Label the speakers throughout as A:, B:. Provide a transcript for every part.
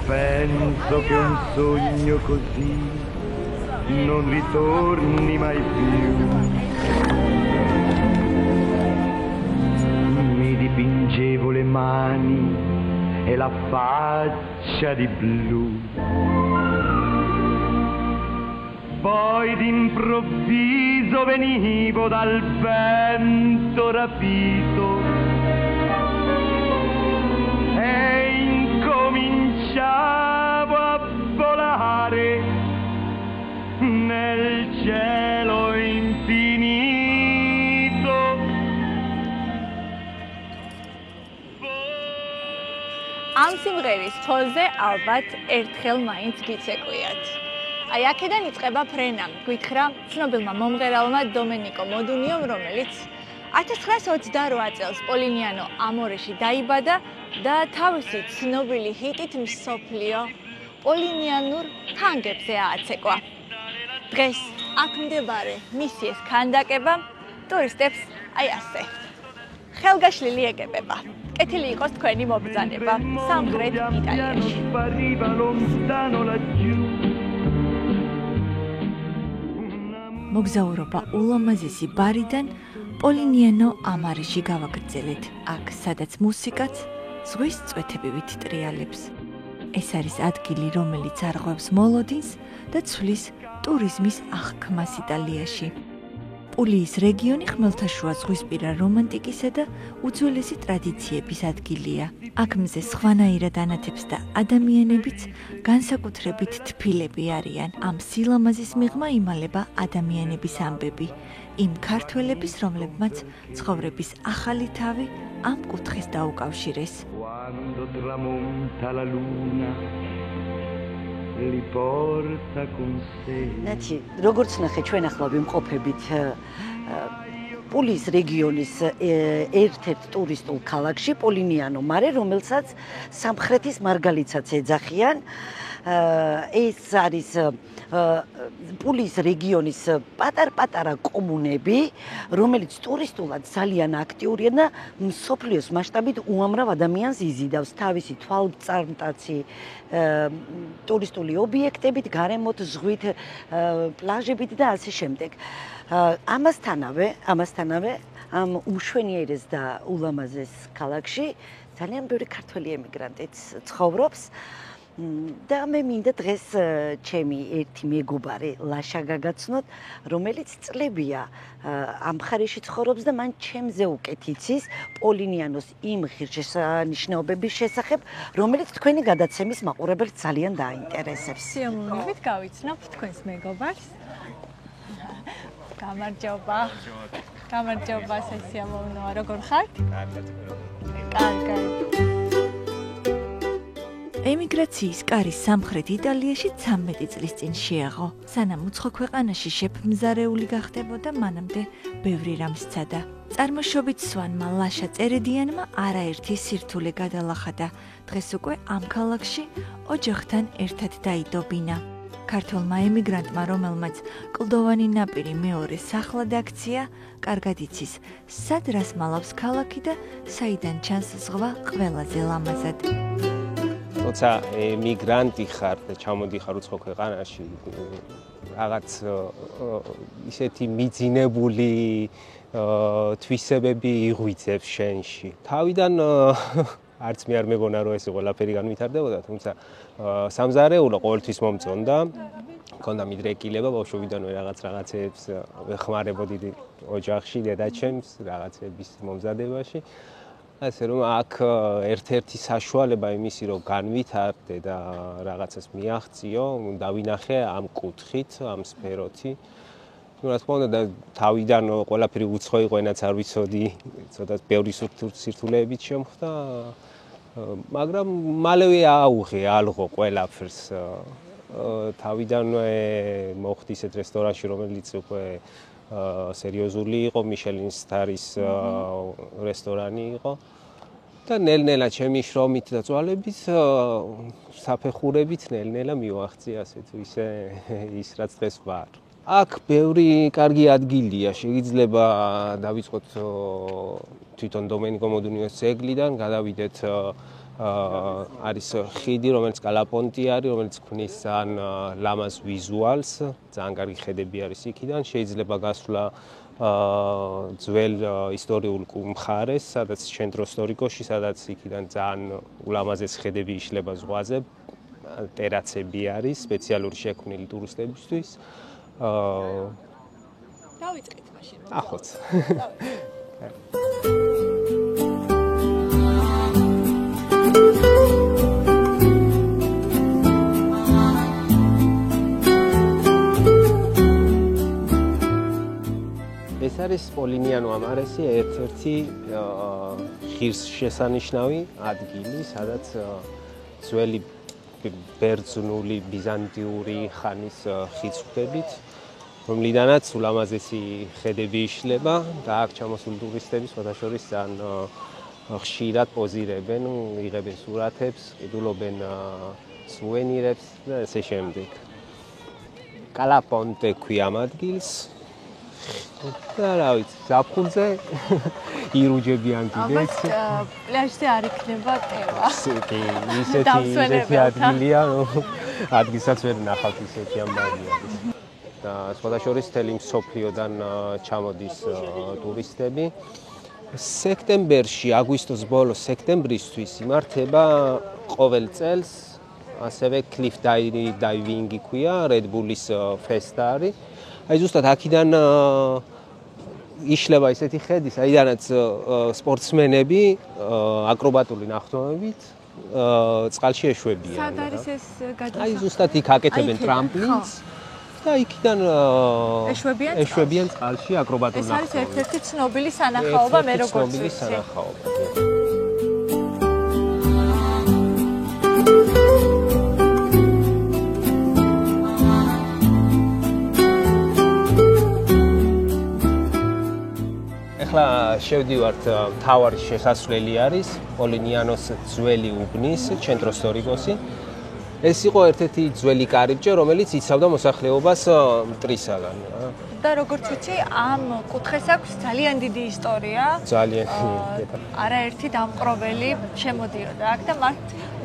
A: Penso che un sogno così non ritorni mai più. Mi dipingevo le mani e la faccia di blu. Poi d'improvviso venivo dal vento rapito e incominciavo a volare nel cielo infinito.
B: Am სიმღერის ფონზე ალბათ ერთხელ მაინც გიცეკვიათ. Აი აქედან იწყება ფრენა, გითხრა ცნობილმა მომღერალმა დომენიკო მოდუნიომ, რომელიც 1928 წელს პოლინიანო ამორეში დაიბადა და თავისი ცნობილი ჰიტით მსოფლიო პოლინიანურ თანგებზე ააცეკვა. დღეს აქ მდებარე მისი ეს ქანდაკება ტურისტებს აი ასე ხელგაშლილი ეგებება. კეთილი იყოს თქვენი მობრძანება სამხრეთ იტალიაში. მოგზაურობა ულამაზესი ბარიდან პოლინიანო ამარეში გავაგრძელეთ, აქ სადაც მუსიკაც ზღვის წვეთებივით ტრიალებს. ეს არის ადგილი, რომელიც არღვევს მოლოდინს და ცვლის ტურიზმის აღქმას იტალიაში. პულიის რეგიონი ხმელთაშუა ზღვისპირა რომანტიკისა და უძველესი ტრადიციების ადგილია. აქ მზე სხვანაირად ანათებს და ადამიანებიც განსაკუთრებით თბილები არიან. ამ სილამაზის მიღმა იმალება ადამიანების ამბები, იმ ქართველების, რომლებმაც ცხოვრების ახალი თავი ამ კუთხეს დაუკავშირეს.
C: ნაცი, როგორც ნახე, ჩვენ ახლა ვიმყოფებით პულიის რეგიონის ერთ-ერთ ტურისტულ ქალაქში, პოლინიანო მარე, რომელსაც სამხრეთის მარგალიცაც ეძახიან. ეს არის პულიის რეგიონის პატარ-პატარა კომუნები, რომელიც ტურისტულად ძალიან აქტიურია და მსოფლიოს მასშტაბით უამრავ ადამიანს იზიდავს თავისი თვალწარმტაცი ტურისტული ობიექტებით, გარემოთ, ზღვით, პლაჟებით და ასე შემდეგ. ამასთანავე ამ უშვენიერეს და ულამაზეს ქალაქში ძალიან ბევრი ქართველი ემიგრანტიც ცხოვრობს. და მე მინდა დღეს ჩემი ერთი მეგობარი ლაშა გაგაცნოთ, რომელიც წლებია ამ მხარეში ცხოვრობს და მან ჩემზე უკეთ იცის პოლინიანოს იმ ღირსშესანიშნაობების შესახებ, რომელიც თქვენი გადაცემის მაყურებელს ძალიან დაინტერესებს.
B: სიამოვნებით გავიცნობ თქვენს მეგობარს. გამარჯობა. გამარჯობა, სიამოვნოა, როგორ ხართ? კარგად. ემიგრაციის კარი სამხრეთ იტალიაში 13 წლის წინ შეაღო. სანამ უცხო ქვეყანაში შეფმზარეული გახდებოდა, მანამდე ბევრი რამ სცადა. წარმოშობით სვანმა ლაშა წერედიანმა არაერთი სირთულე გადალახადა. დღეს უკვე ამ ქალაქში ოჯახთან ერთად დაიდობინა. ქართველმა ემიგრანტმა, რომელმაც კლდოვანი ნაპირი მეორე სახლად აქცია, კარგად იცის, სად რას მალავს ქალაქი და საიდან ჩანს ზღვა ყველაზე ლამაზად.
D: როცა ემიგრანტი ხარ და ჩამოდიხარ უცხო ქვეყანაში, რაღაც ისეთი მიძინებული თვისებები იღვიძებს შენში. თავიდან არც მე არ მეგონა რომ ეს ყველაფერი განვითარდებოდა, თუმცა სამზარეულო ყოველთვის მომწონდა. მქონდა მიდრეკილება ბავშვობიდანვე რაღაცეებს ვეხმარებოდი ოჯახში, დედაჩემს რაღაცების მომზადებაში. ასე რომ აქ ერთ-ერთი საშუალება იმისი რომ განვითარდე და რაღაცას მიაღწიო, დავინახე ამ კუთხით, ამ სფეროთი. რა თქმა უნდა, თავიდან ყველაფერი უცხო იყო, ენაც არ ვიცოდი, ცოტა ბევრი სირთულეებით შემხვდა, მაგრამ მალევე აუღე ალღო ყველაფერს. თავიდანვე მოხდი ისეთ რესტორანში, რომელიც უკვე სერიოზული იყო, მიშელინის სტარის რესტორანი იყო. და ნელ-ნელა ჩემი შრომით და წვალებით საფეხურებით ნელ-ნელა მივახცია ასე თუ ისე ის რაც დღეს ვარ. აქ ბევრი კარგი ადგილია, შეიძლება დავიწყოთ თვითონ დომენიკო მოდუნიოს ძეგლიდან, გადავიდეთ არის ხიდი, რომელიც კალაპონტი არის, რომელიც ქმნის ძალიან ლამაზ ვიზუალს, ძალიან კარგი ხედები არის იქიდან, შეიძლება გასვლა ძველ ისტორიულ მხარეს, სადაც ცენტრო ისტორიკოში, სადაც იქიდან ძალიან ულამაზეს ხედები იშლება ზღვაზე, ტერასები არის, სპეციალური შექმნილი ტურისტებისთვის.
B: დავიწყეთ მაშინ.
D: ახოც. ეს არის პოლინიანო ამარესი, ერთ-ერთი ღირსშესანიშნავი ადგილი, სადაც ძველი ბერძნული ბიზანტიური ხანის ხიდსვებით, რომლიდანაც ულამაზესი ხედები იშლება და აქ ჩამოსული ტურისტები სხვათა შორის ძალიან ხშირად პოზირებენ, იღებენ სურათებს, ყიდულობენ სუვენირებს და ესე შემდეგ. კალაპონტე ქვია ამ ადგილს. და რა ვიცი, ზაფხულზე ირუჯებიან კიდეც.
B: პლაჟზე არ იქნება ტევა.
D: კი, ისეთი ადგილია, ადგილსაც ვერ ნახავთ ისეთი ამბავი არის. და სხვათა შორის მთელი მსოფლიოდან ჩამოდის ტურისტები. სექტემბერში, აგვისტოს ბოლოს სექტემბრისთვის იმართება ყოველ წელს ასევე cliff diving-ი ქვია, Red Bull-ის ფესტა არის. აი ზუსტად აქიდან იშლება ისეთი ხედი, საიდანაც სპორტსმენები აკრობატული ნახტომებით წყალში ეშვებიან.
B: სად არის ეს გადასახადი?
D: აი ზუსტად იქ აკეთებენ ტრამპლინს და იქიდან ეშვებიან წყალში აკრობატულ ნახტომებით.
B: ეს არის ერთ-ერთი ცნობილი სანახაობა, მე როგორც ვიცი.
D: ცნობილი სანახაობა. ახლა შევდივართ მთავარი შესასვლელი არის პოლინიანოს ძველი უბნის ცენტრო ისტორიკოსი. ეს იყო ერთ-ერთი ძველი კარიბჭე, რომელიც იცავდა მოსახლეობას მტრისაგან.
B: და როგორც ვიცი, ამ კუთხეს აქვს ძალიან დიდი ისტორია.
D: ძალიან.
B: არაერთი დამპყრობელი შემოდიოდა აქ და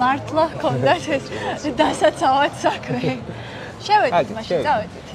B: მართლა ჰქონდათ ეს დასაცავად საქმე. შევედით მაშინ, წავედით.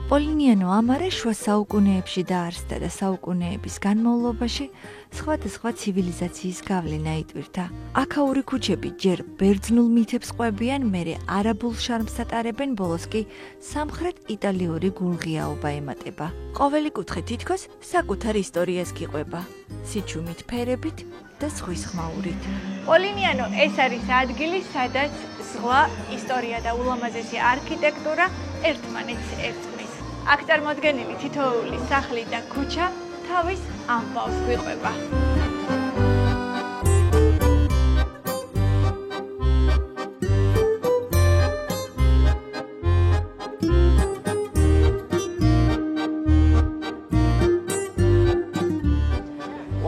B: პოლინიანო ამარე შუა საუკუნეებში დაარსდა და საუკუნეების განმავლობაში სხვადასხვა ცივილიზაციის გავლენა იტვირთა. აქაური ქუჩები ჯერ ბერძნულ მითებს ყვებიან, მერე არაბულ შარმს ატარებენ, ბოლოს კი სამხრეთ იტალიური გულღიაობა ემატება. ყოველი კუთხე თითქოს საკუთარ ისტორიას გიყვება, სიჩუმით, ფერებით და ზღვის ხმაურით. პოლინიანო ეს არის ადგილი, სადაც ზღვა, ისტორია და ულამაზესი არქიტექტურა ერთმანეთს ერწყმის. აქ წარმოდგენილი თითოეული სახლი და ქუჩა თავის ამბავს გვიყვება.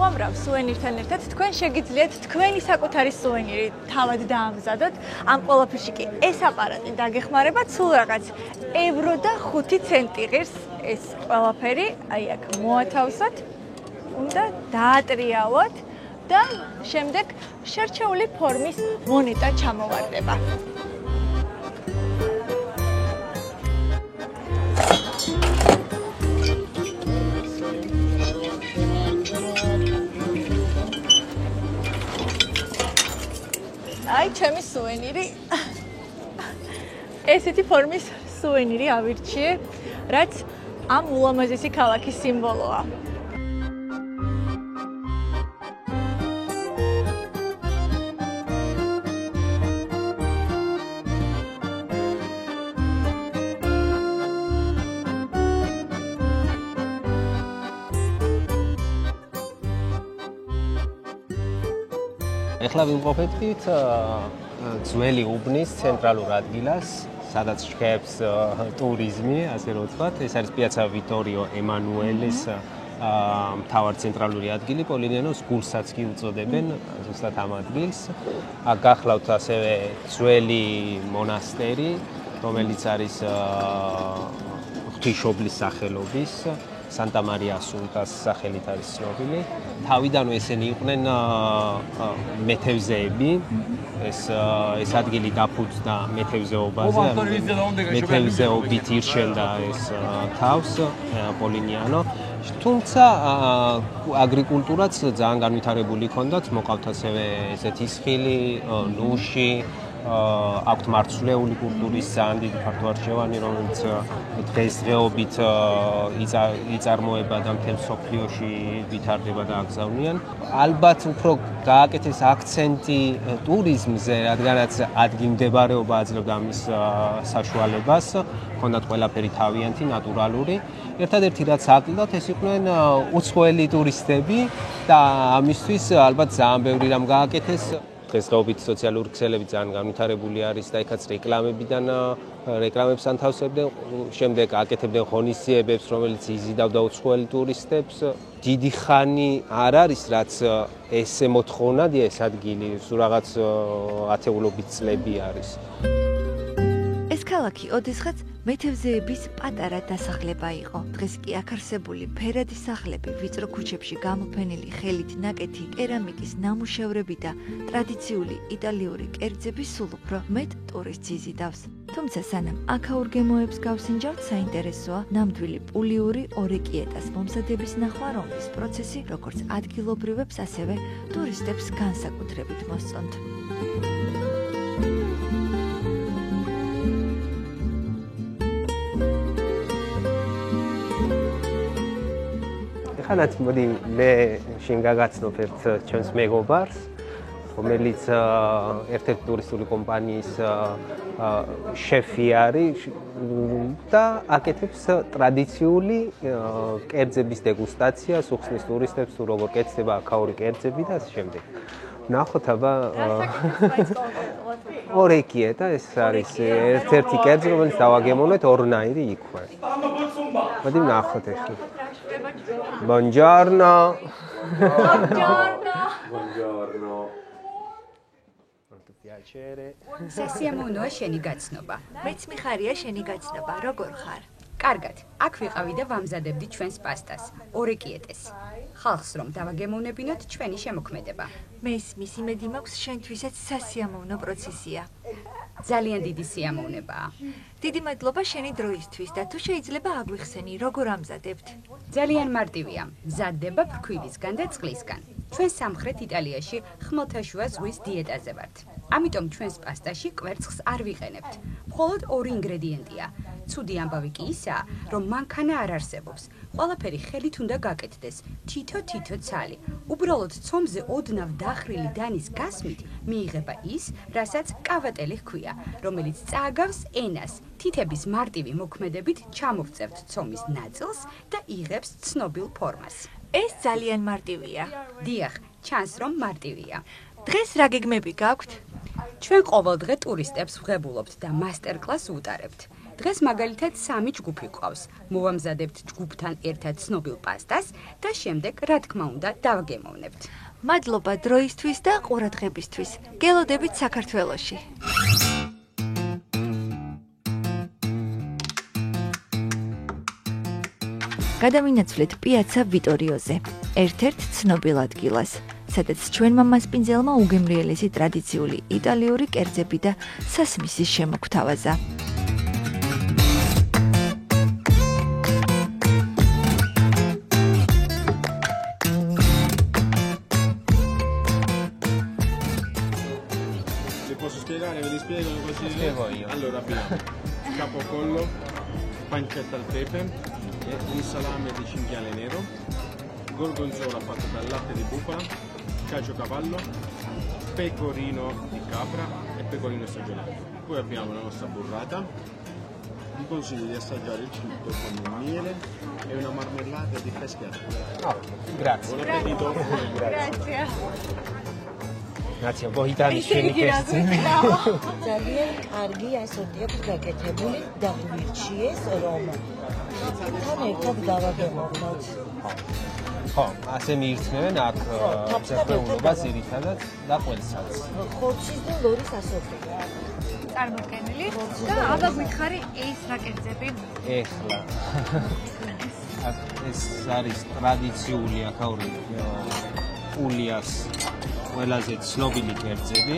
B: უამრავ სუვენირთან ერთად თქვენ შეგიძლიათ თქვენი საკუთარი სუვენირი თავად დაამზადოთ. ამ ყველაფერში კი ეს აპარატი დაგეხმარებათ, სულ რაღაც ევრო და 5 ცენტი ღირს ეს ყველაფერი, აი აქ მოათავსოთ, უნდა დაატრიალოთ და შემდეგ შერჩეული ფორმის მონეტა ჩამოვარდება. აი ჩემი სუვენირი. ესეთი ფორმის სუვენირი ავირჩიე, რაც ამ ულამაზესი ქალაქის სიმბოლოა.
D: ახლა ვიმყოფებით ძველი უბნის ცენტრალურ ადგილას, სადაც შეხებს ტურიზმი, ასე რომ ვთქვათ. ეს არის პიაცა ვიტორიო ემანუელის მთავარ ცენტრალური ადგილი, პოლინიანოს გულსაც კი უწოდებენ ზუსტად ამ ადგილს. აქ გახლავთ ასევე ძველი მონასტერი, რომელიც არის ღვთისმშობლის სახელობის, სანტა მარია ასუნტას სახელით არის ცნობილი. თავიდანვე ესენი იყვნენ მეთევზეები. ეს ადგილი დაფუძნდა მეთევზეობაზე, მეთევზეობით ირჩენდა ეს თავს პოლინიანო. თუმცა აგრიკულტურაც ძალიან განვითარებული ჰქონდათ, მოყავთ ასევე ესეთ ისხილი, ნუში, აქვთ მარცვლეული კულტურის ძალიან დიდი ფართოარჩევანი, რომელიც დღესდღეობით იწარმოება და მთელ მსოფლიოში ვითარდება და აგზავნიან. ალბათ უფრო გააკეთეს აქცენტი ტურიზმზე, რადგანაც ადგილმდებარეობა აძლევდა ამის საშუალებას, ჰქონდათ ყველაფერი თავიანთი, ნატურალური. ერთადერთი რაც აკლდათ, ეს იყვნენ უცხოელი ტურისტები და ამისთვის ალბათ ძალიან ბევრი რამ გააკეთეს. დღესდღეობით სოციალური ქსელები ძალიან განვითარებული არის და იქაც რეკლამებს ანთავსებდნენ, შემდეგ აკეთებდნენ ღონისძიებებს, რომელიც იზიდავდა უცხოელი ტურისტებს. დიდი ხანი არ არის, რაც ესე მოთხოვნადია ეს ადგილი, სულ რაღაც ათეულობით წლები არის.
B: ეს ქალაქი ოდესღაც მეთევზეების პატარა დასახლება იყო. დღეს კი აქ არსებული ფერადი სახლები, ვიწრო ქუჩებში გამოფენილი ხელით ნაკეთი კერამიკის ნამუშევრები და ტრადიციული იტალიური კერძები სულ უფრო მეტ ტურისტს იზიდავს. თუმცა სანამ აქაურ გემოებს გავსინჯავთ, საინტერესოა ნამდვილი პულიური ორეკიეტას მომზადების ნახვა, რომლის პროცესი როგორც ადგილობრივებს, ასევე ტურისტებს განსაკუთრებით მოსწონთ.
D: ხანაც მოდი მე შენ გაგაცნობ ერთ ჩვენს მეგობარს, რომელიც ერთ-ერთი ტურისტული კომპანიის შეფი არის და აკეთებს ტრადიციული კერძების დეგუსტაციას, უხსნის ტურისტებს თუ როგორ კეთდება აქაური კერძები და ასე შემდეგ. ნახოთ აბა ორეკიეტა, ეს არის ერთ-ერთი კერძი, რომელიც დავაგემოვნეთ ორნაირი იქვე. მოდი ნახოთ ახლა. Buongiorno.
E: Buongiorno.
D: Buongiorno. Molto piacere.
E: სასიამოვნოა შენი გაცნობა.
B: მეც მიხარია შენი გაცნობა, როგორ ხარ?
E: კარგად, აქ ვიყავი და ვამზადებდი ჩვენს პასტას, ორეკიეტეს. ხალხს რომ დავაგემოვნებინოთ ჩვენი შემოქმედება.
B: მესმის იმედი მაქვს, შენთვისაც სასიამოვნო პროცესია.
E: ძალიან დიდი სიამოვნებაა.
B: დიდი მადლობა შენი დროისთვის და თუ შეიძლება აგვიხსენი, როგორ ამზადებთ?
E: ძალიან მარტივია. მზადდება ფრქვივისგან და წყლისგან. ჩვენ სამხრეთ იტალიაში ხმელთაშუა ზღვის დიეტაზე ვართ. ამიტომ ჩვენს პასტაში კვერცხს არ ვიყენებთ. მხოლოდ ორი ინგრედიენტია. ცუდი ამბავი კი ისაა, რომ მანქანა არ არსებობს. ყველაფერი ხელით უნდა გაკეთდეს, თითო ცალი. უბრალოდ ცომზე ოდნავ დახრილი დანის გასმით მიიღება ის, რასაც კავატელი ჰქვია, რომელიც წააგავს ენას. თითების მარტივი მოქმედებით ჩამოვწევთ ცომის ნაწილს და იღებს ცნობილ ფორმას.
B: ეს ძალიან მარტივია.
E: დიახ, ჩანს რომ მარტივია.
B: დღეს რა გეგმები გაქვთ?
E: ჩვენ ყოველდღე ტურისტებს ვღებულობთ და მასტერკლასს ვუტარებთ. დღეს მაგალითად 3 ჯგუფი ყავს. მოვამზადებთ ჯგუფთან ერთად ცნობილ პასტას და შემდეგ, რა თქმა უნდა, დავაგემოვნებთ.
B: მადლობა დროისთვის და ყურადღებისთვის. გელოდებით საქართველოში. გადავინაცვლეთ პიაცა ვიტორიოზე, ერთ-ერთ ცნობილ ადგილას, სადაც ჩვენმა მასპინძელმა უგემრიელესი ტრადიციული იტალიური კერძები და სასმისის შემოგვთავაზა.
F: Allora abbiamo capocollo, pancetta al pepe, un salame di cinghiale nero, gorgonzola fatto dal latte di bufala, caciocavallo, pecorino di capra e pecorino stagionato. Poi abbiamo la nostra burrata. Vi consiglio di assaggiare il tutto con un miele e una marmellata di pesche.
D: Grazie.
F: Buon appetito.
E: Grazie.
D: ნაცია ბოიტანის შენი კერძები.
C: ძალიან კარგი ასოთი აქვს გაკეთებული და გვირჩიეს რომ თან ერთად დავაგემოვნოთ.
D: ხო, ასე მიირთმევენ აქ მსახურობას ძირითადად და ყველსაც.
C: ხორცის და ლორის ასოთი.
B: წარმოქმნილი და აბა გითხარი ეს რა კერძები?
D: ეხლა ეს არის ტრადიციული აქაური პულიას ყველაზე ცნობილი კერძები.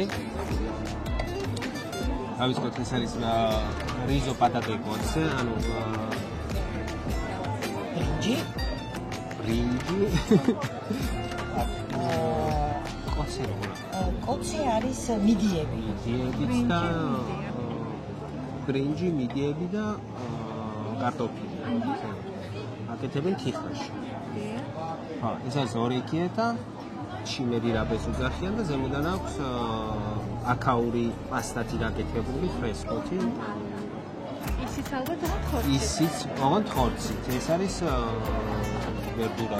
D: ავიცოთ ეს არის რიზო პატატე კოც, ანუ ბრინჯი
C: კოცი არის მიდიები.
D: მიდიები და ბრინჯი, მიდიები და კარტოფილი. აკეთებენ თიხაში. ხო, ეს არის ორეკია და შიმერი რაბეს უძახიან და ზემოდან აქვს აქაური პასტათი გაკეთებული ფრესკოთი.
B: ისიც ალბათ ხორცი.
D: ისიც ოღონდ ხორცით. ეს არის ვერდურა.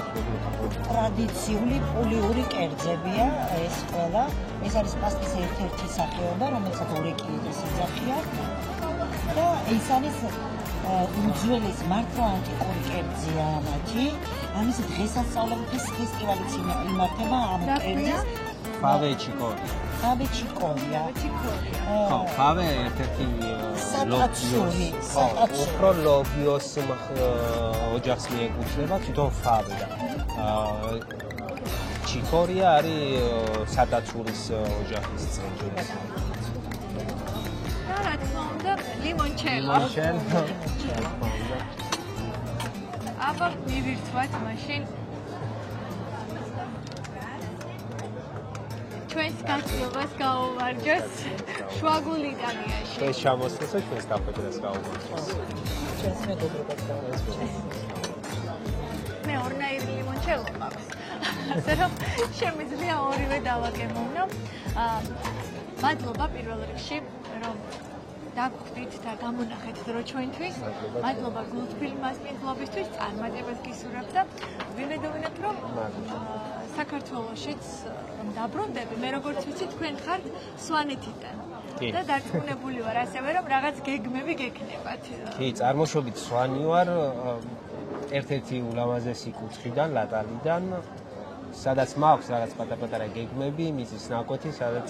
C: ტრადიციული პულიური კერძებია ეს ყველა. ეს არის პასტის ერთ-ერთი სახეობა, რომელსაც ორეკიედეს იძახიან. და ეს არის უძველეს მართლა ანტიკური კერძია მათი. ამის დღესასწაულების ფესტივალიც იმართება ამ კერძის.
D: ფავე ჩიკორი.
C: ფავე ჩიკორია.
D: ხო, ფავე ერთ-ერთი
C: სატაცური.
D: უფრო ლოგიოს ოჯახს მიეკუთვნება თვითონ ფავე და ჩიკორია არის სატაცურის ოჯახის წევრი.
B: და რა თქმა უნდა, ლიმონჩელო. აბა მივირთვათ მაშინ ჩვენს გაცნობას გაუვარჯოს შუაგულ იტალიაში.
D: ეს ჩამოსწეს და ჩვენს დაფეთრებას გაუვარჯოს.
C: ჩვენს მეგობრობას გაუვარჯოს.
B: მე ორნაირი ლიმონჩელო მაქვს. ასე რომ შემიძლია ორივე დავაგემოვნო. მადლობა პირველ რიგში რომ დაგხვდით და გამონახეთ დრო ჩვენთვის. მადლობა გულთბილ მასპინძლობისთვის, წარმატებას გისურვებ და ვიმედოვნებ რომ საქართველოშიც რომ დაბრუნდები, მე როგორც ვიცი თქვენ ხართ სვანეთიდან. და დარწმუნებული ვარ ასევე რომ რაღაც გეგმები გექნებათ.
D: კი, წარმოშობით სვანი ვარ, ერთ-ერთი ულამაზესი კუთხიდან, ლატალიდან, სადაც მაქვს რაღაც პატარ-პატარა გეგმები, მიწის ნაკვეთი, სადაც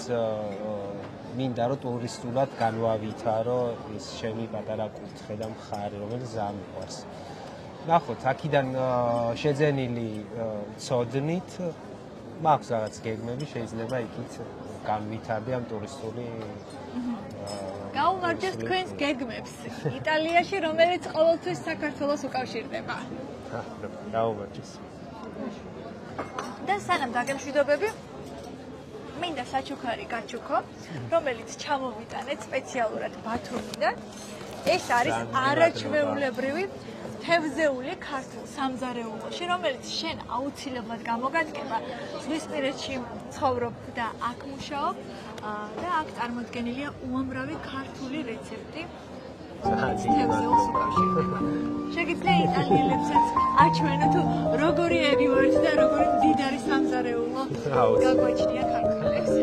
D: მინდა რომ ტურისტულად განვავითარო ეს ჩემი პატარა კუთხე და მხარე, რომელიც ძალიან მიყვარს. ნახოთ, აქედან შეძენილი ცოდნით მაქვს რაღაც გეგმები, შეიძლება იქით განვითარდე ამ ტურისტული
B: გაუვარჯოს თქვენს გეგმებს იტალიაში, რომელიც ყოველთვის საქართველოს უკავშირდება.
D: გაუვარჯოს.
B: და სანამ დაგემშვიდობები, მინდა საჩუქარი გაჩუქო, რომელიც ჩამოვიტანეთ სპეციალურად ბათუმიდან. ეს არის არაჩვეულებრივი თევზეული ქართულ სამზარეულოში, რომელიც შენ აუცილებლად გამოგატკება. ზღვისპირეთში ცხოვრობ და აქ მუშაობ და აქ წარმოდგენილია უამრავი ქართული რეცეპტი. თევზეულს უკავშირდება. შეგიძლია იტალიელებსაც აჩვენო თუ როგორი ები ვართ და როგორი მდიდარი სამზარეულო გაგვაჩნია ქართველებს.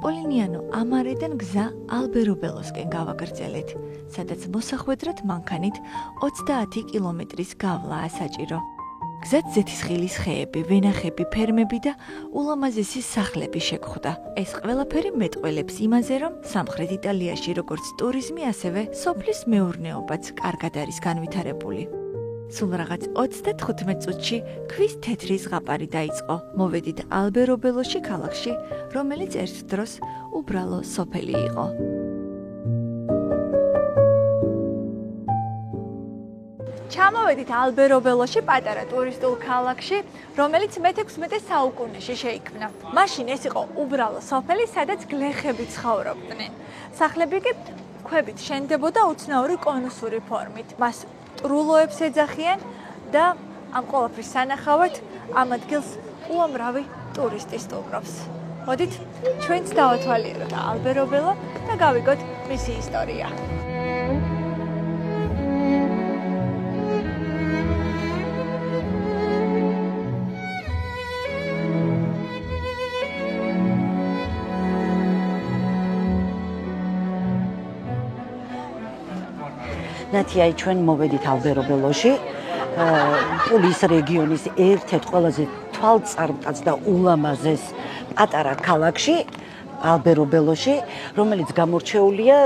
B: პოლინიანო ამარედან გზა ალბერობელოსკენ გავაგრძელეთ, სადაც მოსახვედრად მანქანით 30 კილომეტრის გავლაა საჭირო. გზად ზეთისხილის ხეები, ვენახები, ფერმები და ულამაზესი სახლები შეგხვდა. ეს ყველაფერი მეტყველებს იმაზე, რომ სამხრეთ იტალიაში როგორც ტურიზმი, ასევე სოფლის მეურნეობაც კარგად არის განვითარებული. სულ რაღაც 35 წუთში ქვის თეთრი ზღაპარი დაიწყო. მოვედით ალბერობელოში ქალაქში, რომელიც ერთ დროს უბრალო სოფელი იყო. ჩამოვედით ალბერობელოში, პატარა ტურისტულ ქალაქში, რომელიც მე-16 საუკუნეში შეიქმნა. მაშინ ეს იყო უბრალო სოფელი, სადაც გლეხები ცხოვრობდნენ. სახლები კი ქვებით შენდებოდა უცნაური კონუსური ფორმით. მას ტრულოებს ეძახიან და ამ ყველაფრის სანახავად ამ ადგილს უამრავი ტურისტი სტუმრობს. მოდით, ჩვენც დავათვალიეროთ ალბერობელო და გავიგოთ მისი ისტორია.
C: ნათი აი ჩვენ მოვედით ალბერობელოში პულის რეგიონის ერთ-ერთ ყველაზე თვალწარმტაც და ულამაზეს პატარა ქალაქში ალბერობელოში, რომელიც გამორჩეულია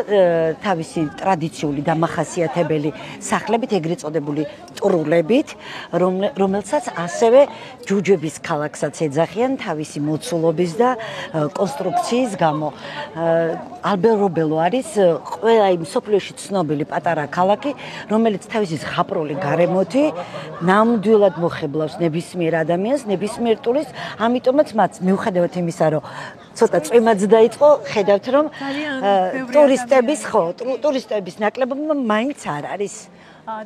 C: თავისი ტრადიციული დამახასიათებელი სახლებით, ეგრეთ წოდებული ტრულებით, რომელსაც ასევე ჯუჯების ქალაქსაც ეძახიან თავისი მოცულობის და კონსტრუქციის გამო. ალბერობელო არის ყველა იმ მსოფლიოში ცნობილი პატარა ქალაქი, რომელიც თავისი ზღაპრული გარემოთი ნამდვილად მოხებლავს ნებისმიერ ადამიანს, ნებისმიერ ტურისტს, ამიტომაც მათ მიუხედავად იმისა, რომ ცოტა წვიმაც დაიწყო, ხედავთ რომ ტურისტების ნაკლებობა მაინც არ არის.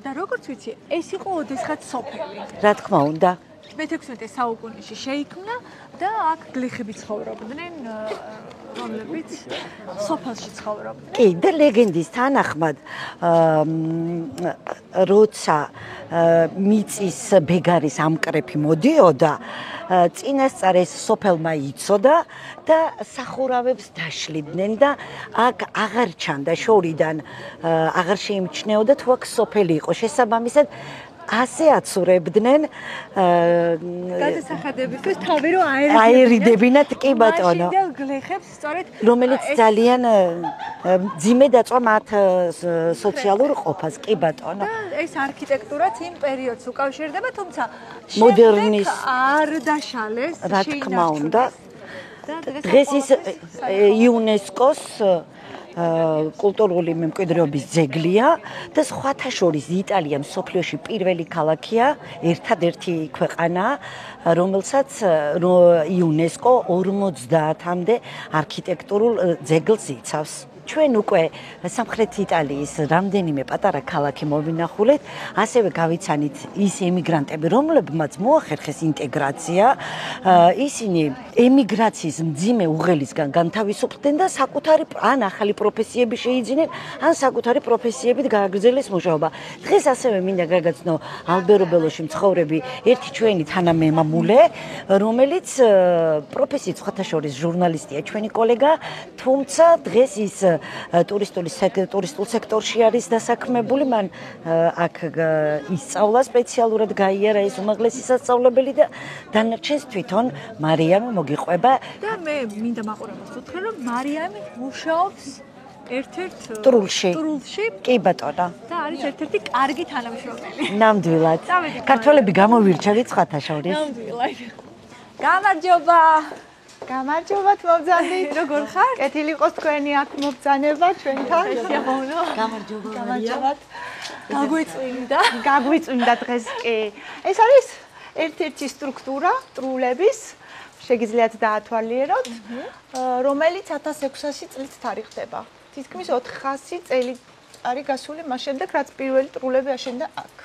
B: და როგორც ვიცი, ეს იყო ოდესღაც სოფელი.
C: რა თქმა უნდა.
B: მე-16 საუკუნეში შეიქმნა და აქ გლეხები ცხოვრობდნენ, რომლებიც სოფელში ცხოვრობდნენ.
C: კი, და ლეგენდის თანახმად, როცა მიწის ბეგარის ამკრეფი მოდიოდა, წინასწარ ეს სოფელმა იცოდა და სახურავებს დაშლიდნენ და აქ აღარ ჩანდა შორიდან, აღარ შეიმჩნეოდა თუ აქ სოფელი იყო. შესაბამისად ასე აცურებდნენ
B: გადასახადებისთვის თავი რომ
C: აერიდებინათ კი ბატონო.
B: მაშინდელ გლეხებს სწორედ
C: რომელიც ძალიან ძიმე დაწვა მათ სოციალურ ყოფას კი ბატონო.
B: ეს არქიტექტურაც იმ პერიოდს უკავშირდება, თუმცა
C: მოდერნის
B: არ დაშალეს,
C: რა თქმა უნდა. დღეს ის იუნესკოს კულტურული მემკვიდრეობის ძეგლია და სხვათა შორის იტალია მსოფლიოში პირველი ქალაქია, ერთადერთი ქვეყანა, რომელსაც იუნესკო 50-მდე არქიტექტურულ ძეგლს იცავს. ჩვენ უკვე სამხრეთ იტალიის რამდენიმე პატარა ქალაქი მოვინახულეთ, ასევე გავიცანით ის ემიგრანტები, რომლებმაც მოახერხეს ინტეგრაცია, ისინი ემიგრაციის მძიმე უღელისგან განთავისუფლდნენ და საკუთარი ან ახალი პროფესიები შეიძინენ, ან საკუთარი პროფესიებით გააგრძელეს მუშაობა. დღეს ასევე მინდა გაგაცნო ალბერობელოში მცხოვრები ერთი ჩვენი თანამემამულე, რომელიც პროფესიით სხვათა შორის ჟურნალისტია, ჩვენი კოლეგა, თუმცა დღეს ის ტურისტულ სექტორში არის დასაქმებული, მან აქ ისწავლა სპეციალურად გაიარა ეს უმაღლესი სასწავლებელი და დანარჩენს თვითონ მარიამი მოგიყვება.
B: და მე მინდა მაყურებელს ვუთხრა, რომ მარიამი მუშაობს ერთ-ერთ
C: ტრულში. კი ბატონო.
B: და არის ერთ-ერთი კარგი თანამშრომელი.
C: ნამდვილად. ქართველები გამოვირჩევით სხვათა შორის.
B: ნამდვილად. გამარჯობა.
G: გამარჯობათ მობრძანდით.
B: როგორ ხარ?
G: კეთილი იყოს თქვენი აქ მობრძანება ჩვენთან.
B: შეღონო.
C: გამარჯობათ.
G: გაგვიწვიმდა დღეს კი. ეს არის ერთ-ერთი სტრუქტურა ტრულების, შეგიძლიათ დაათვალიეროთ, რომელიც 1600 წლით თარიღდება. თითქმის 400 წელი არის გასული მას შემდეგ, რაც პირველი ტრულები აშენდა აქ.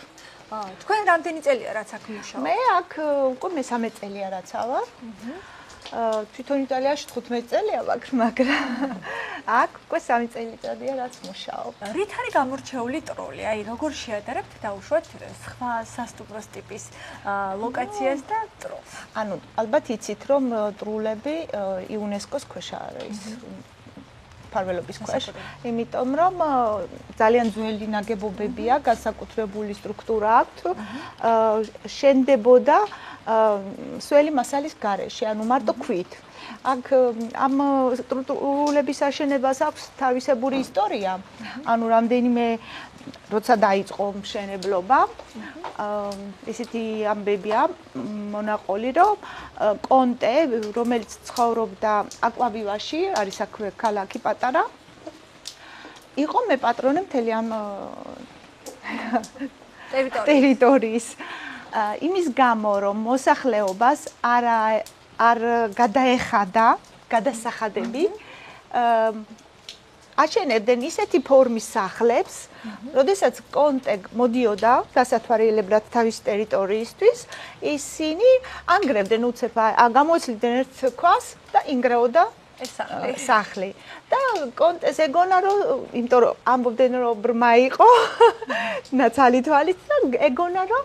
B: თქვენ რამდენი წელია რაც აქ მუშაობთ?
G: მე აქ უკვე მე-13 წელია რაც ავარ. თვითონ იტალიაში 15 წელია ვაკრ, მაგრამ აქ უკვე 3 წელიწადია რაც მუშაობ.
B: რით არის გამორჩეული ტროლი? აი, როგორ შეადარებთ დაუშვათ სხვა სასტუმროს ტიპის ლოკაციას და ტროლს?
G: ანუ ალბათ იცით, რომ ტრულები იუნესკოს ქვეშ არის. ფარველობის ქვეშ, იმიტომ რომ ძალიან ძველი ნაგებობებია, განსაკუთრებული სტრუქტურა აქვთ, შენდებოდა სველი მასალის გარეშე, ანუ მარტო ქვით. აქ ამ სტრუქტურების აშენებას აქვს თავისებური ისტორია, ანუ რამდენიმე როცა დაიწყო მშენებლობა, ესეთი ამბებია მონაყოლი, რომ კონტე, რომელიც ცხოვრობდა აკვავივაში, არის აქვე ქალაქი პატარა, იყო მეპატრონე მთელი ამ ტერიტორიის. იმის გამო, რომ მოსახლეობას არ გადაეხადა გადასახადები, აშენებდნენ ისეთი ფორმის სახლებს, როდესაც კონტე მოდიოდა დასათვალიერებლად თავის ტერიტორიისთვის, ისინი ანგრევდნენ უცებ, გამოეცლიდნენ ერთ ქვას და ინგრეოდა სახლი. და კონტეს ეგონა, რომ იმიტომ რომ ამბობდნენ, რომ ბრმა იყო, ნაცალი თვალით და ეგონა, რომ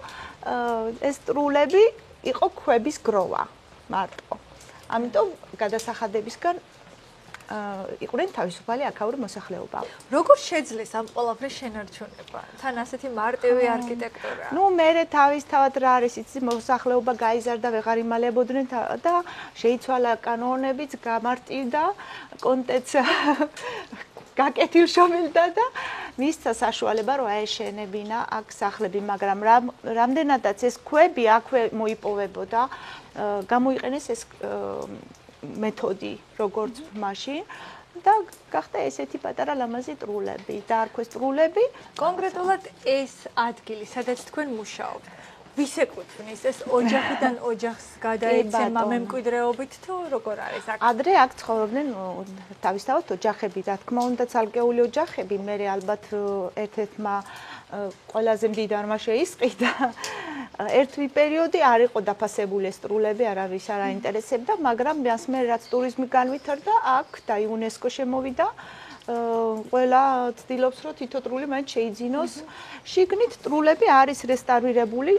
G: ეს ტრულები იყო ქვების გროვა მარტო. ამიტომ გადასახადებისგან იყვნენ თავისუფალი აქაური მოსახლეობა.
B: როგორ შეძლეს ამ ყველაფრის შენარჩუნება? თან ასეთი მარტივი არქიტექტურა.
G: ნუ მე თავისთავად რა არის იცი მოსახლეობა გაიზარდა, ვეღარ იმალებოდნენ და შეიცვალა კანონებიც, გამარტივდა, კონტექს გაკეთილშობილდა და მისცა საშუალება რომ აეშენებინა აქ სახლები, მაგრამ რამდენადაც ეს ქვები აქვე მოიპოვებოდა, გამოიყენეს ეს მეთოდი როგორც მაშინ და გახდა ესეთი პატარა ლამაზი ტრულები, დაარქვეს ტრულები.
B: კონკრეტულად ეს ადგილი, სადაც თქვენ მუშაობთ, ვის ეკუთვნის? ეს ოჯახიდან ოჯახს გადაეცემა მემკვიდრეობით თუ როგორ არის აქ?
G: ადრე აქ ცხოვრობდნენ თავისთავად ოჯახები, რა თქმა უნდა, ცალკეული ოჯახები, მე ალბათ ერთ-ერთმა ყველაზე მდიდარმა შეისყიდა. ერთი პერიოდი არ იყო დაფასებული ეს ტრულები, არავის არ აინტერესებდა, მაგრამ მე რაც ტურიზმი განვითარდა, აქ და იუნესკო შემოვიდა. ყველა ცდილობს რომ თითო ტრული მაინც შეიძინოს. შიგნით ტრულები არის რესტავრირებული,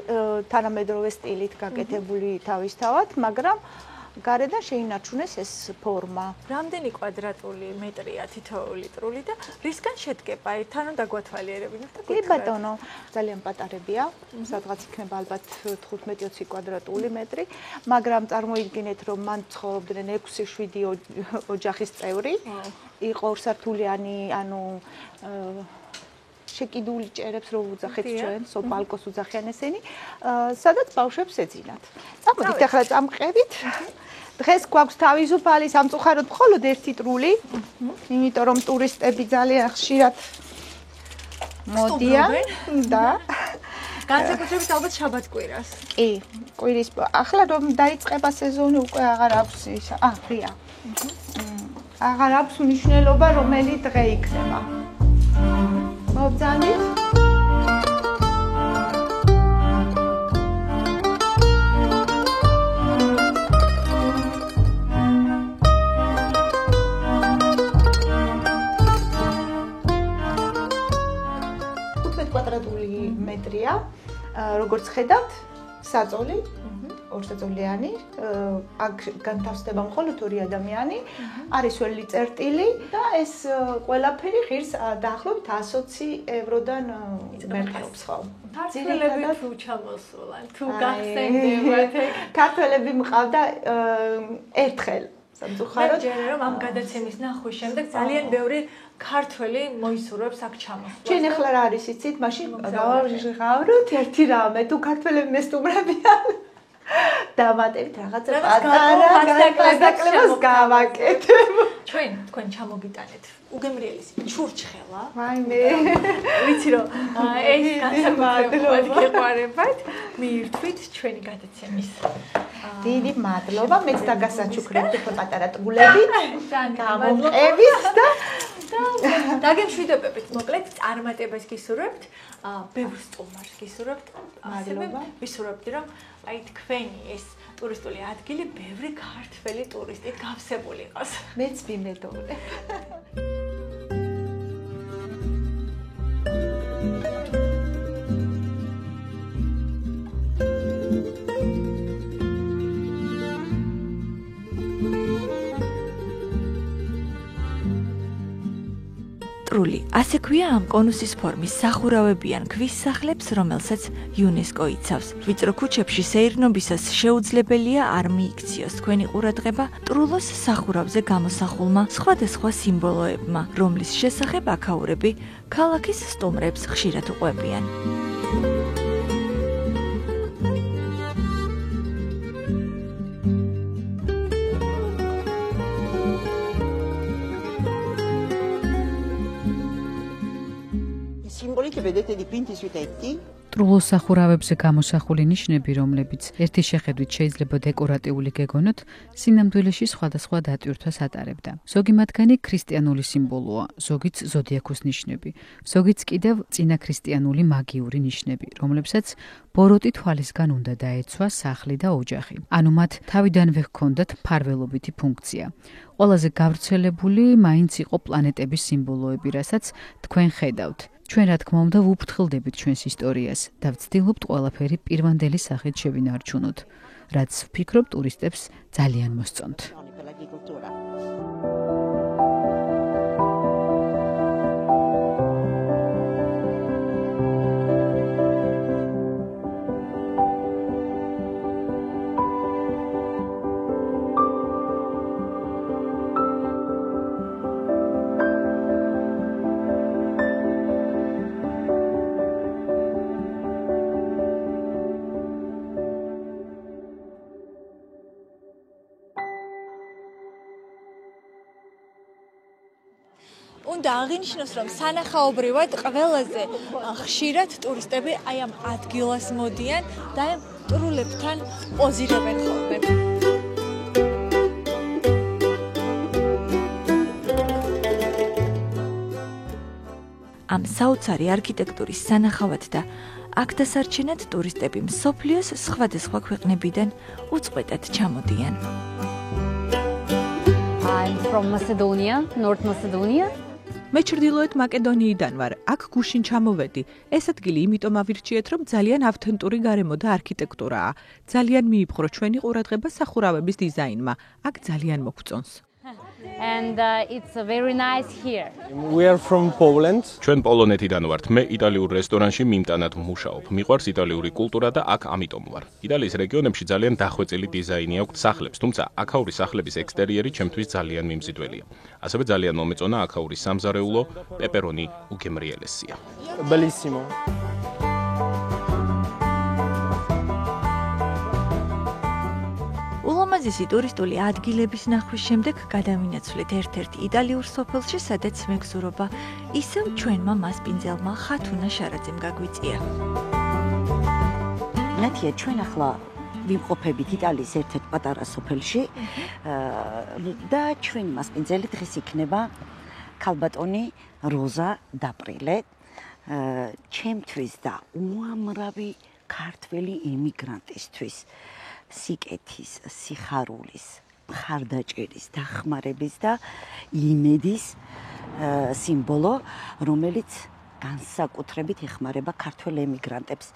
G: თანამედროვე სტილით გაკეთებული თავისთავად, მაგრამ გარედან შეინარჩუნეს ეს ფორმა.
B: რამდენი კვადრატული მეტრია თითოეული ტრული და რისგან შედგება? ერთთან უნდა გვათვალიერებინოთ და
G: კი ბატონო, ძალიან პატარებია, სადღაც იქნება ალბათ 15-20 კვადრატული მეტრი, მაგრამ წარმოიდგინეთ რომ მან ცხოვრობდნენ 6-7 ოჯახის წევრი, იყო ორსართულიანი, ანუ შეკიდული ჭერებს რო უძახეთ ჩვენ, სოფალკოს უძახიან ესენი, სადაც ბავშვებს ეძინათ. წამოდით ახლა წამყევით. დღეს გვაქვს თავისუფალი სამწუხაროდ მხოლოდ ერთი ტრული, იმიტომ რომ ტურისტები ძალიან ხშირად მოდიან და
B: განსაკუთრებით ალბათ შაბათ-კვირას.
G: კი, კვირის ახლა რომ დაიწყება სეზონი უკვე აღარ აქვს ღია. აღარ აქვს მნიშვნელობა რომელი დღე იქნება. მოგძანით? კვადრატული მეტრია, როგორც ხედავთ, საწოლი, ორსაწოლიანი, აქ განთავსდება მხოლოდ 2 ადამიანი, არის ველი წერტილი და ეს ყველაფერი ღირს დაახლოებით 120 ევროდან მერყეობს ხო?
B: ქართველები თუ ჩამოსულან, თუ გახსენდებათ ეგ?
G: ქართველები მყავდა ერთხელ. სამწუხაროდ
B: ჯერე რომ ამ გადაცემის ნახვის შემდეგ ძალიან ბევრი ქართველი მოისურვებს აქ ჩამოსვლას.
G: ჩვენ ახლა რა არის იცით, მაშინ გავავროთ ერთი რამე, თუ ქართველები მესტუმრებიან. დამატებით რაღაცა პატარა გადაკლებას გავაკეთებ.
B: ჩვენ თქვენ ჩამოგიტანეთ უგემრიელის ჩურჩხელა.
G: ვაიმე.
B: ვიცი რომ ეს განსაკუთრებულად გეყვარებათ. მიირთვით ჩვენი გადაცემის.
G: დიდი მადლობა, მეც დაგასაჩუქრებთ უფრო პატარა ტრულებით. გამომყევით და
B: დაგემშვიდობებით, მოკლედ წარმატებას გისურვებთ, ბევრ სტუმარს გისურვებთ.
G: მადლობა.
B: ვისურვებთ რომ აი თქვენი ეს ტურისტული ადგილი ბევრი ქართველი ტურისტით გავსებული იყოს.
G: მეც ვიმედოვნე.
B: ტრული, ასე ქვია ამ კონუსის ფორმის სახურავებიან ქვის სახლებს, რომელსაც იუნესკო იცავს. ვიწრო ქუჩებში სეირნობისას შეუძლებელია არ მიიქციოს თქვენი ყურადღება ტრულოს სახურავზე გამოსახულმა სხვადასხვა სიმბოლოებმა, რომლის შესახებ აქაურები ქალაქის სტუმრებს ხშირად უყვებიან.
H: che vedete dipinti sui tetti
I: ტრულოს სახურავებზე გამოსახული ნიშნები, რომლებიც ერთი შეხედვით შეიძლება დეკორატიული გეგონოთ, სინამდვილეში სხვადასხვა დატვირთვას ატარებდა. ზოგი მათგანი ქრისტიანული სიმბოლოა, ზოგიც ზოდიაქოს ნიშნები, ზოგიც კიდევ წინაქრისტიანული მაგიური ნიშნები, რომლებსაც ბოროტი თვალისგან უნდა დაეცვა სახლი და ოჯახი. ანუ მათ თავიდანვე ჰქონდათ მფარველობითი ფუნქცია. ყველაზე გავრცელებული მაინც იყო პლანეტების სიმბოლოები, რასაც თქვენ ხედავთ. ჩვენ რა თქმა უნდა ვუფრთხილდებით ჩვენს ისტორიას და ვცდილობთ ყველაფერი პირვანდელი სახით შევინარჩუნოთ, რაც ვფიქრობ ტურისტებს ძალიან მოსწონთ.
B: უნდა აღინიშნოს, რომ სანახაობრივად ყველაზე ხშირად ტურისტები აი ამ ადგილას მოდიან და ამ მტრულებთან პოზირებენ ხოლმე. ამ საოცარი არქიტექტურის სანახავად და აქ დასარჩენად ტურისტები მსოფლიოს სხვადასხვა ქვეყნებიდან უწყვეტად ჩამოდიან.
H: I'm from Macedonia, North Macedonia.
J: მე ჩრდილოეთ მაკედონიიდან ვარ. აქ გუშინ ჩამოვედი. ეს ადგილი იმიტომ ავირჩიეთ, რომ ძალიან ავთენტური გარემო და არქიტექტურაა. ძალიან მიიპყრო ჩვენი ყურადღება სახურავების დიზაინმა. აქ ძალიან მოგწონს.
H: And it's very nice here.
D: We are from Poland.
K: ჩვენ პოლონეთიდან ვართ. მე იტალიურ რესტორანში მიმტანად ვმუშაობ. მიყვარს იტალიური კულტურა და აქ ამიტომ ვარ. იტალიის რეგიონებში ძალიან დახვეწილი დიზაინი აქვს სახლებს, თუმცა აქაური სახლების ექსტერიერი ჩემთვის ძალიან მიმზიდველია. ასევე ძალიან მომეწონა აქაური სამზარეულო პეპერონი უგემრიელესია.
D: Bellissimo.
B: ულამაზესი ტურისტული ადგილების ნახვის შემდეგ გადავინაცვლით ერთ-ერთ იტალიურ სოფელში, სადაც მეგზურობა ისევ ჩვენმა მასპინძელმა ხათუნა შარაძემ გაგვიწია.
C: ნათია, ჩვენ ახლა ვიმყოფებით იტალიის ერთ-ერთ პატარა სოფელში და ჩვენი მასპინძელი დღეს იქნება ქალბატონი როზა დაპრილე. ჩემთვის და უამრავი ქართველი იმიგრანტისთვის სიკეთის, სიხარულის, მხარდაჭერის, დახმარების და იმედის სიმბოლო, რომელიც განსაკუთრებით ეხმარება ქართველ ემიგრანტებს.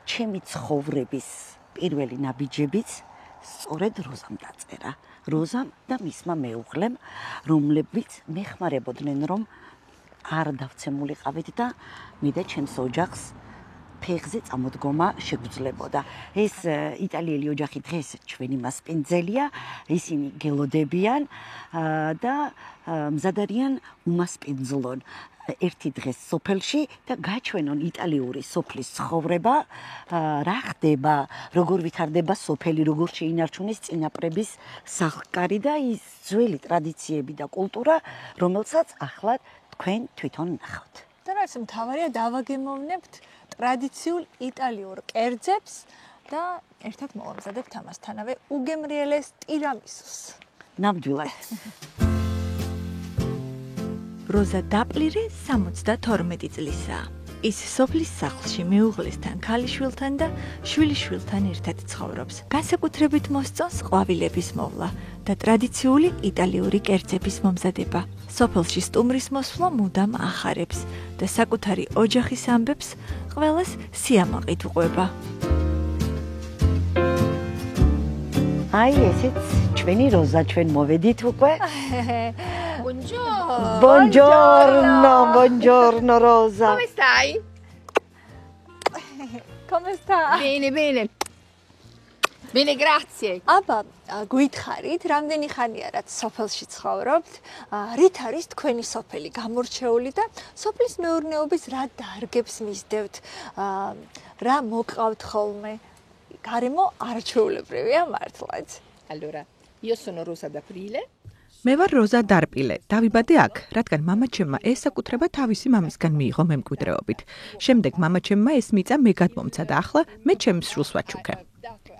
C: ჩემი ცხოვრების პირველი ნაბიჯებიც სწორედ როზამ დაწერა. როზამ და მისმა მეუღლემ, რომლებიც მეხმარებოდნენ, რომ არ დავცემულიყავით და მე და ჩემს ოჯახს ფეხზე წამოდგომა შეგვძლებოდა. ეს იტალიელი ოჯახი დღეს ჩვენი მასპინძელია, ისინი გელოდებიან და მზად არიან უმასპინძლონ ერთი დღეს სოფელში და გაჩვენონ იტალიური სოფლის ცხოვრება, რა ხდება, როგორ ვითარდება სოფელი, როგორ შეინარჩუნეს წინაპრების სახლკარი და ის ძველი ტრადიციები და კულტურა, რომელსაც ახლა თქვენ თვითონ ნახავთ.
B: და რაც მთავარია, დავაგემოვნებთ ტრადიციულ იტალიურ კერძებს და ერთად მოვამზადებთ ამასთანავე უგემრიელეს ტირამისუს.
C: ნამდვილად.
B: როზა დაპლირე 72 წლისაა. ის სოფლის სახლში მეუღლესთან, ქალიშვილთან და შვილიშვილთან ერთად ცხოვრობს. განსაკუთრებით მოსწონს ყვავილების მოვლა და ტრადიციული იტალიური კერძების მომზადება. სოფელში სტუმრის მოსვლა მუდამ ახარებს და საკუთარი ოჯახის ამბებს ყველას სიამაყით უყვება.
C: აი, ესეც ჩვენი როზა, ჩვენ მოვედით უკვე.
G: Buongiorno.
C: Buongiorno, buongiorno Rosa.
G: Come stai? Come sta?
L: Bene, bene. Bene, grazie.
G: აბა, გვითხარით, რამდენი ხანია რაც სოფელში ცხოვრობთ? რით არის თქვენი სოფელი გამორჩეული და სოფლის მეურნეობის რა დარგებს მისდევთ? რა მოგყავთ ხოლმე? გარემო არაჩვეულებრივია მართლაც.
L: Allora, io sono Rosa d'Aprile.
J: მე ვარ როზა დარპილე. დავიბადე აქ, რადგან მამაჩემმა ეს საკუთრება თავისი მამისგან მიიღო მემკვიდრეობით. შემდეგ მამაჩემმა ეს მიწა მე გადმომცა და ახლა მე ჩემს შვილს ვაჩუქე.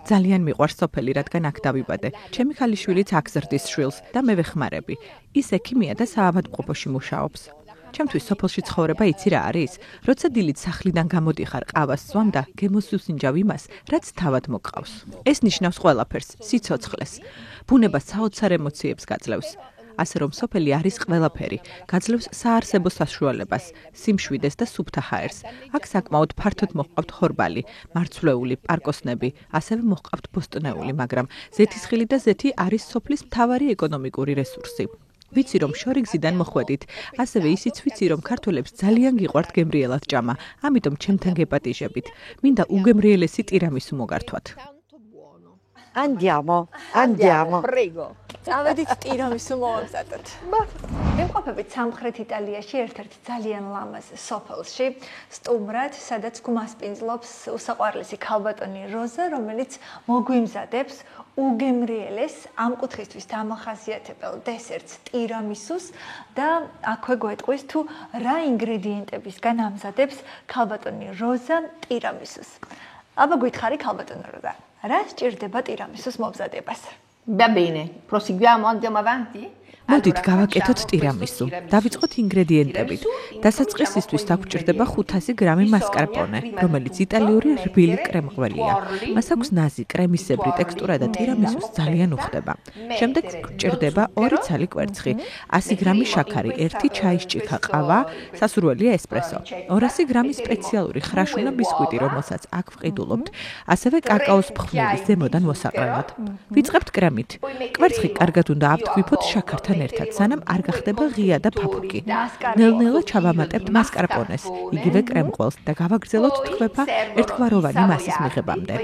J: ძალიან მიყვარს სოფელი, რადგან აქ დავიბადე. ჩემი ქალიშვილიც აქ ზრდის შვილს და მე ვეხმარები. ის ექიმია და საავადმყოფოში მუშაობს. ჩემთვის სოფელში ცხოვრება იცი რა არის? როცა დილით სახლიდან გამოდიხარ, ყავას სვამ და გემოსუსინჯავ იმას, რაც თავად მოგყავს. ეს ნიშნავს ყველაფერს, სიცოცხლეს. ბუნება საოცარ ემოციებს გაძლევს. ასე რომ სოფელი არის ყველაფერი, გაძლევს საარსებო საშუალებას, სიმშვიდეს და სუფთა ჰაერს. აქ საკმაოდ ფართოდ მოჰყავთ ხორბალი, მარცვლეული, პარკოსნები, ასევე მოჰყავთ ბოსტნეული, მაგრამ ზეთისხილი და ზეთი არის სოფლის მთავარი ეკონომიკური რესურსი. ვიცი რომ შორიგზიდან მოხვედით, ასევე ისიც ვიცი რომ ქართველებს ძალიან გიყვართ გემრიელად ჭამა, ამიტომ ჩემთან გეპატიჟებით. მინდა უგემრიელესი ტირამისუ მოგართვათ.
C: Andiamo.
L: Prego.
G: წავედით ტირამისუ მოვამზადოთ. ვიმყოფებით სამხრეთ იტალიაში ერთ-ერთ ძალიან ლამაზ სოფელში, სტუმრად, სადაც გუმასპინძლობს უსაყვარლესი ქალბატონი როზა, რომელიც მოგვიმზადებს უგემრიელეს ამ კუთხისთვის დამახასიათებელ დესერტს ტირამისუს და აქვე გვეტყვის თუ რა ინგრედიენტებისგან ამზადებს ქალბატონი როზა ტირამისუს. აბა გითხარი ქალბატონო როზა, რა სჭირდება ტირამისუს მომზადებას?
L: Va bene, proseguiamo, andiamo avanti?
J: მოდით გავაკეთოთ ტირამისუ. დავიწყოთ ინგრედიენტებით. დასაწყისისთვის დაგვჭირდება 500 გრამი მასკარპონე, რომელიც იტალიური რბილი კრემყველია. მას აქვს ნაზი კრემისებრი ტექსტურა და ტირამისუს ძალიან უხდება. შემდეგ გვჭირდება 2 ცალი კვერცხი, 100 გრამი შაქარი, 1 ჩაისჭიქა ყავა, სასურველია ესპრესო, 200 გრამი სპეციალური ხრაშუნა ბისკვიტი, რომელსაც აქ ვყიდულობთ, ასევე კაკაოს ფხვნილი ზემოდან მოსაყრელად. ვიწყებთ კრემით. კვერცხი კარგად უნდა ავთქვიფოთ შაქართან ერთად, სანამ არ გახდება ღია და ფაფუკი. ნელ-ნელა ჩავამატებთ მასკარპონეს, იგივე კრემყველს და გავაგრძელოთ თქვეფა ერთგვაროვანი მასის მიღებამდე.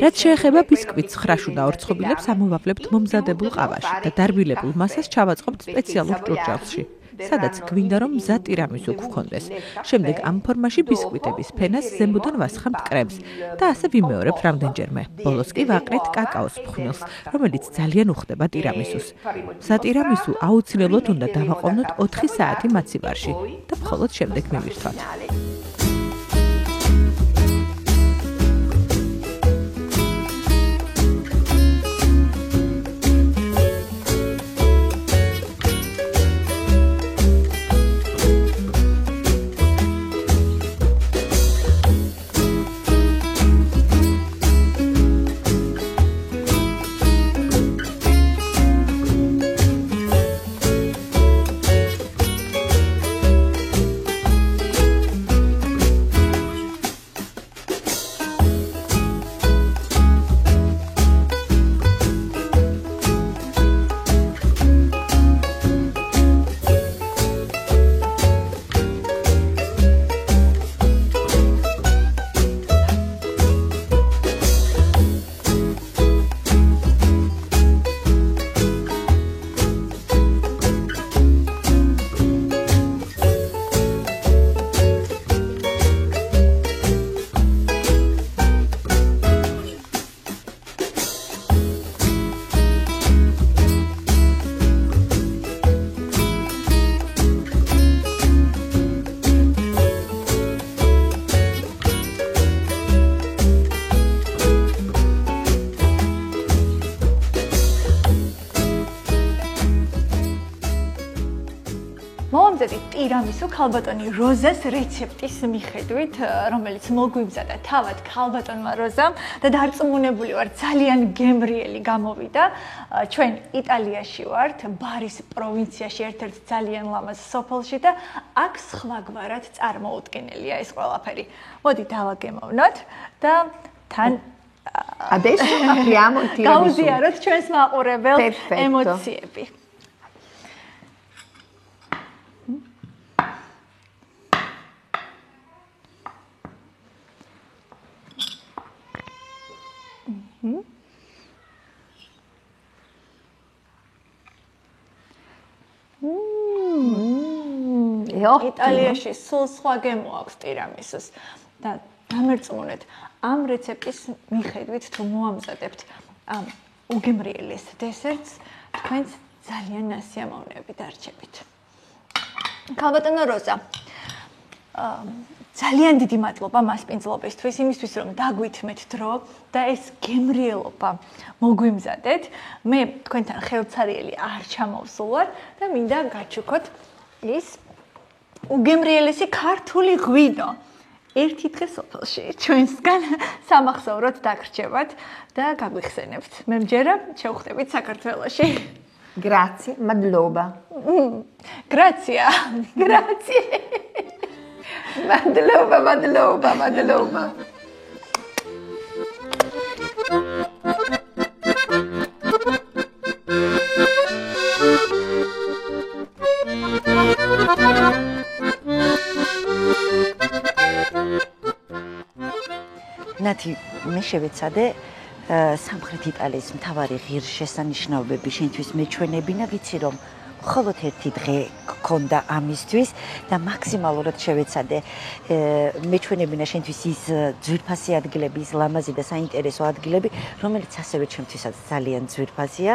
J: რაც შეეხება ბისკვიტს, ხრაშუნა ორცხობილებს ამოვავლებთ მომზადებულ ყავაში და დარბილებულ მასას ჩავაწყობთ სპეციალურ ჭურჭელში, სადაც გვინდა რომ მზა ტირამისუ გქონდეს. შემდეგ ამ ფორმაში ბისკვიტების ფენას ზემოდან ვასხამთ კრემს და ასე ვიმეორებთ რამდენჯერმე. ბოლოს კი ვაყრით კაკაოს ფხვნილს, რომელიც ძალიან უხდება ტირამისუს. მზა ტირამისუ აუცილებლად უნდა დავაყოვნოთ 4 საათი მაცივარში და მხოლოდ შემდეგ მივირთვათ. ტირამისუ ქალბატონი როზას რეცეპტის მიხედვით, რომელიც მოგვიმზადა თავად ქალბატონმა როზამ და დარწმუნებული ვარ, ძალიან გემრიელი გამოვიდა. ჩვენ იტალიაში ვართ, ბარის პროვინციაში, ერთ-ერთ ძალიან ლამაზ სოფელში და აქ სხვაგვარად წარმოუდგენელია ეს ყველაფერი. მოდი დავაგემოვნოთ და თან
L: Adesso apriamo il tiramisù.
G: გავზიაროთ ჩვენს მაყურებელს ემოციები. იტალიაში სულ სხვა გემო აქვს ტირამისუს და დამერწმუნეთ ამ რეცეპტის მიხედვით თუ მოამზადებთ ამ უგემრიელეს დესერტს თქვენს ძალიან ნასიამოვნები დარჩებით. ქალბატონო როზა, ძალიან დიდი მადლობა მასპინძლობისთვის, იმისთვის რომ დაგვითმეთ დრო და ეს გემრიელობა მოგვიმზადეთ. მე თქვენთან ხელცარიელი არ ჩამოვსულვარ და მინდა გაჩუქოთ ის უგემრიელესი ქართული ღვინო. ერთი დღე სოფელში ჩვენსგან სამახსოვროდ დაგრჩებათ და გაგვიხსენებთ. მე მჯერა შევხვდებით საქართველოში.
L: Grazie, madloba.
G: Grazie.
L: Grazie. Madloba, madloba, madloba.
C: ნათი, მე შევეცადე სამხრეთ იტალიის მთავარი ღირსშესანიშნაობები შენთვის მეჩვენებინა, ვიცი რომ მხოლოდ ერთი დღე გქონდა ამისთვის და მაქსიმალურად შევეცადე მეჩვენებინა შენთვის ის ძვირფასი ადგილები, ის ლამაზი და საინტერესო ადგილები, რომელიც ასევე ჩემთვისაც ძალიან ძვირფასია.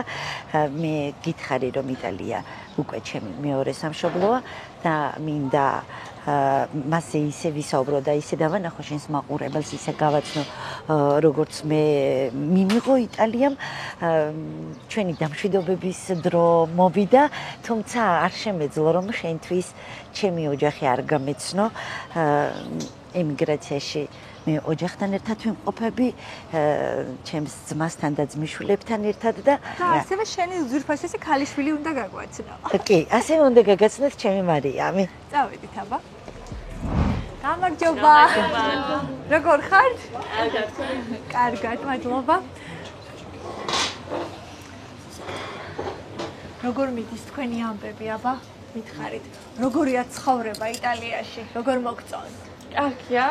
C: მე გითხარი რომ იტალია უკვე ჩემი მეორე სამშობლოა და მინდა მასე ისე ვისაუბრო და ისე დავანახო შენს მაყურებელს, ისე გავაცნო როგორც მე მიმიღო იტალიამ ჩვენი დამშვიდობების დრო მოვიდა, თუმცა არ შემეძლო რომ შენთვის ჩემი ოჯახი არ გამეცნო ემიგრაციაში მე ოჯახთან ერთად ვიმყოფები, ჩემს ძმასთან და ძმისშვილებთან ერთად და
G: ასევე შენი ძვირფასესი ქალიშვილი უნდა გაგვაცნო.
C: კი, ასევე უნდა გაგაცნოთ ჩემი მარიამი.
G: წავედით აბა. გამარჯობა. როგორ ხართ? კარგად, მადლობა. როგორ მიდის თქვენი ამბები, აბა? მითხარით. როგორია ცხოვრება იტალიაში? როგორ მოგწონთ?
M: კარგია.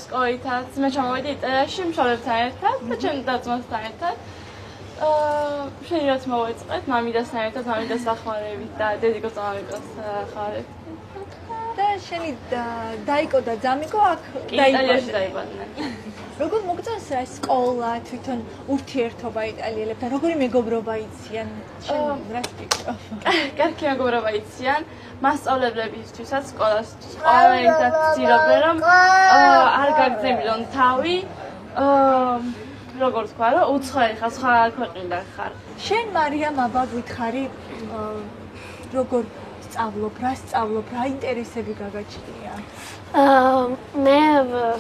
M: სკოლითაც მე ჩამოვედი იტალიაში მშობლებთან ერთად და ჩემ და-ძმასთან ერთად. შეიძლება მოვეწყეთ მამიდასთან ერთად, მამიდას ახმარებით და დედიკოს მამიკოს ახმარებით. და შენი დაიკო და ძამიკო აქ
G: იტალიაში
M: დაიბადნენ.
G: როგორ მოგწონს რა სკოლა, თვითონ ურთიერთობა იტალიელებთან, როგორი მეგობრობა იციან? შენ რას ფიქრობ?
M: კარგი მეგობრობა იციან. მასწავლებლებისთვისაც სკოლასთვის ყველა ერთად ვცდილობენ რომ არ გაგზავნონ თავი. როგორ თქვა რა, უცხოელი ხარ, სხვა ქვეყნიდან ხარ.
G: შენ მარიამ აბა გითხარი როგორ სწავლობ, რა სწავლობ, რა ინტერესები გაგაჩნია?
N: მე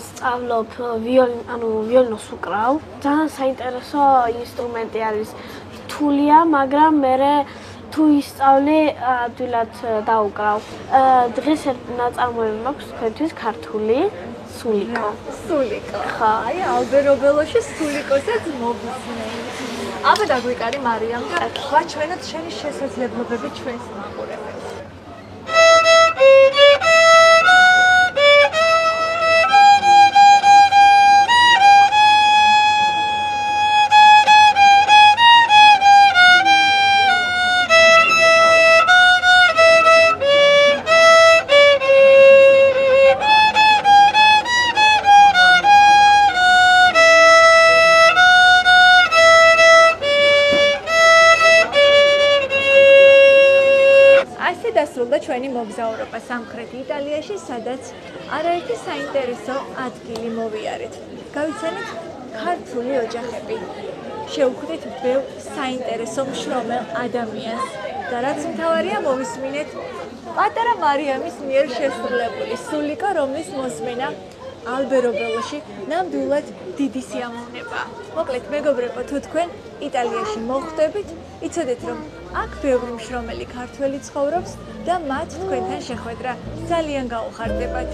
N: სწავლობ ვიოლინოს უკრავ. ძალიან საინტერესო ინსტრუმენტი არის. რთულია, მაგრამ მე თუ ისწავლე, ადვილად დაუკრავ. დღეს ერთ ნაწარმოები მაქვს თქვენთვის ქართული სულიკო.
G: სულიკო. ხა, აი ალბერობელოში სულიკოსაც მოვხსნე. აბა დაგვიკარი მარიამ და ვაჩვენოთ შენი შესაძლებლობები ჩვენს მაყურებელს. დასრულდა ჩვენი მოგზაურობა სამხრეთ იტალიაში, სადაც არაერთი საინტერესო ადგილი მოვიარეთ. გავიცანით ქართული ოჯახები. შევხვდით ბევრ საინტერესო მშრომელ ადამიანს და რაც მთავარია მოვისმინეთ პატარა მარიამის მიერ შესრულებული სულიკო, რომლის მოსმენა ალბერობელოში ნამდვილად დიდი სიამოვნება. მოკლედ, მეგობრებო, თუ თქვენ იტალიაში მოხვდებით, იცოდეთ, რომ აქ ბევრი მშრომელი ქართველი ცხოვრობს და მათ თქვენთან შეხვედრა ძალიან გაუხარდებათ.